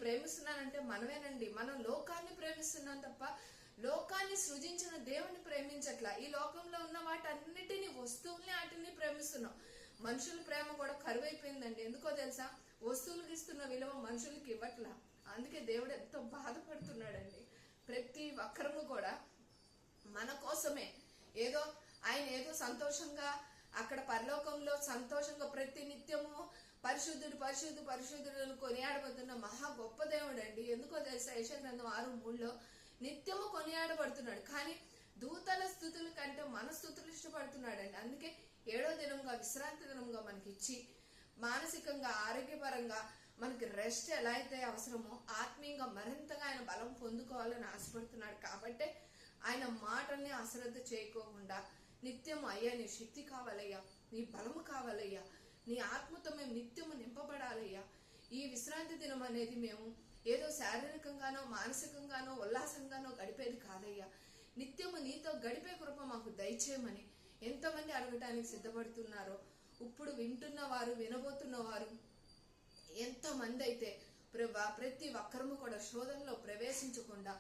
ప్రేమిస్తున్నానంటే మనమేనండి. మనం లోకాన్ని ప్రేమిస్తున్నాం తప్ప లోకాన్ని సృజించిన దేవుని ప్రేమించట్లా. ఈ లోకంలో ఉన్న వాటన్నిటిని, వస్తువుల్ని, వాటిని ప్రేమిస్తున్నాం. మనుషుల ప్రేమ కూడా కరువైపోయిందండి. ఎందుకో తెలుసా? వస్తువులకు ఇస్తున్న విలువ మనుషులకి ఇవ్వట్లా. అందుకే దేవుడు ఎంతో బాధపడుతున్నాడండి. ప్రతి ఒక్కరము కూడా మన కోసమే ఆయన ఏదో సంతోషంగా అక్కడ పరలోకంలో సంతోషంగా ప్రతి నిత్యము పరిశుద్ధుడు పరిశుద్ధుడు పరిశుద్ధుడు కొనియాడబడుతున్న మహా గొప్ప దేవుడు అండి. ఎందుకో తెలుసా? యెషయా గ్రంథం 6:3 నిత్యము కొనియాడబడుతున్నాడు. కానీ దూతల స్థుతుల కంటే మన స్థుతులు ఇష్టపడుతున్నాడండి. అందుకే 7వ దినంగా విశ్రాంతి దినంగా మనకి ఇచ్చి మానసికంగా ఆరోగ్యపరంగా మనకి రెస్ట్ ఎలా అయితే అవసరమో ఆత్మీయంగా మరింతగా ఆయన బలం పొందుకోవాలని ఆశపడుతున్నాడు. కాబట్టి ఆయన మాటల్ని అశ్రద్ధ చేయకోకుండా నిత్యము అయ్యా నీ శక్తి కావాలయ్యా, నీ బలము కావాలయ్యా, నీ ఆత్మతో మేము నిత్యము నింపబడాలయ్యా. ఈ విశ్రాంతి దినం అనేది మేము ఏదో శారీరకంగానో మానసికంగానో ఉల్లాసంగానో గడిపేది కాదయ్యా. నిత్యము నీతో గడిపే కృప మాకు దయచేయమని ఎంతమంది అడగటానికి సిద్ధపడుతున్నారో, ఇప్పుడు వింటున్నవారు వినబోతున్నవారు ఎంతమంది అయితే ప్రతి ఒక్కరము కూడా శోధనలో ప్రవేశించకుండా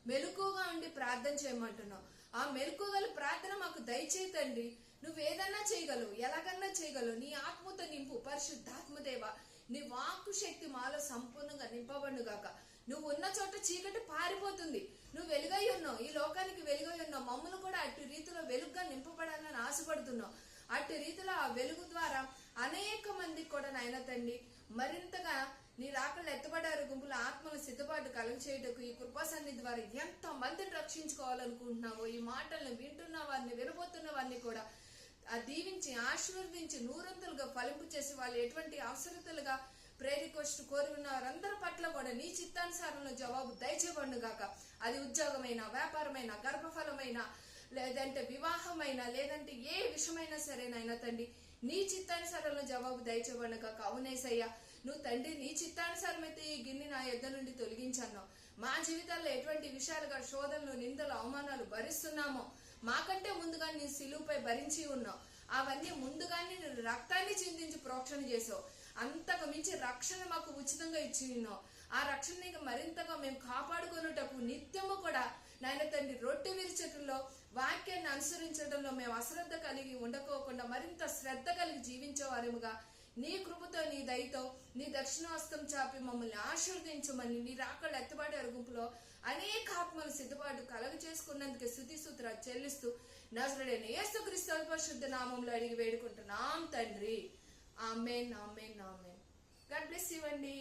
మెలకుగా ఉండి ప్రార్థన చేయమంటున్నావు. ఆ మెలకుగల ప్రార్థన మాకు దయచేతండి. నువ్వేదన్నా చేయగలవు, ఎలాగన్నా చేయగలవు. నీ ఆత్మతో నింపు పరిశుద్ధాత్మదేవ. నీ వాక్కు శక్తి మాలో సంపూర్ణంగా నింపబడును గాక. నువ్వు ఉన్న చోట చీకటి పారిపోతుంది. నువ్వు వెలుగై ఉన్నావు, ఈ లోకానికి వెలుగై ఉన్నావు. మమ్మల్ని కూడా అట్టి రీతిలో వెలుగుగా నింపబడాలని ఆశపడుతున్నావు. అట్టి రీతిలో ఆ వెలుగు ద్వారా అనేక మందికి కూడా నాయన తండ్రి మరింతగా నీ రాకళ్ళు ఎత్తబడారు గుంపుల ఆత్మల సిద్ధపాటు కలుగచేయటకు ఈ కృపా సన్నిధి ద్వారా ఎంత మందిని రక్షించుకోవాలనుకుంటున్నావో, ఈ మాటలను వింటున్న వారిని వినబోతున్న వారిని కూడా దీవించి ఆశీర్వదించి నూరంతులుగా ఫలింపు చేసి వాళ్ళు ఎటువంటి అవసరతలుగా ప్రేరికొచ్చు కోరి ఉన్న వారందరి పట్ల కూడా నీ చిత్తానుసారంలో జవాబు దయచేయబడును గాక. అది ఉద్యోగమైన, వ్యాపారమైన, గర్భఫలమైన, లేదంటే వివాహమైనా, లేదంటే ఏ విషయమైనా సరేనైనా తండ్రి నీ చిత్తానుసారంలో జవాబు దయచేయబడును గాక. అవునేసయ్యా, నువ్వు తండ్రి నీ చిత్తానుసారం అయితే ఈ గిన్నె నా యొద్ద నుండి తొలగించన్నావు. మా జీవితాల్లో ఎటువంటి విషయాలుగా శోధనలు, నిందలు, అవమానాలు భరిస్తున్నామో మాకంటే ముందుగా నీ సిలువుపై భరించి ఉన్నావు. అవన్నీ ముందుగానే నేను రక్తాన్ని చిందించి ప్రోక్షణ చేసావు. అంతకు మించి రక్షణ మాకు ఉచితంగా ఇచ్చి ఉన్నావు. ఆ రక్షణ మరింతగా మేము కాపాడుకునేటకు నిత్యము కూడా నాయన తండ్రి రొట్టె విరిచటంలో, వాక్యాన్ని అనుసరించడంలో మేము అశ్రద్ధ కలిగి ఉండకోకుండా మరింత శ్రద్ధ కలిగి జీవించేవారేముగా నీ కృపతో, నీ దయతో, నీ దక్షిణాస్తం చాపి మమ్మల్ని ఆశీర్వదించమని నీ రాకళ్ళు ఎత్తబాటు అరుగుంపులో అనేక ఆత్మలు సిద్ధపాటు కలగ చేసుకున్నందుకు స్తుతి స్తోత్రాలు చెల్లిస్తూ నజరేయుడైన యేసుక్రీస్తు పరిశుద్ధ నామంలో అడిగి వేడుకుంటున్నాం తండ్రి. ఆమేన్, ఆమేన్, ఆమేన్. గాడ్ బ్లెస్ యు అండి.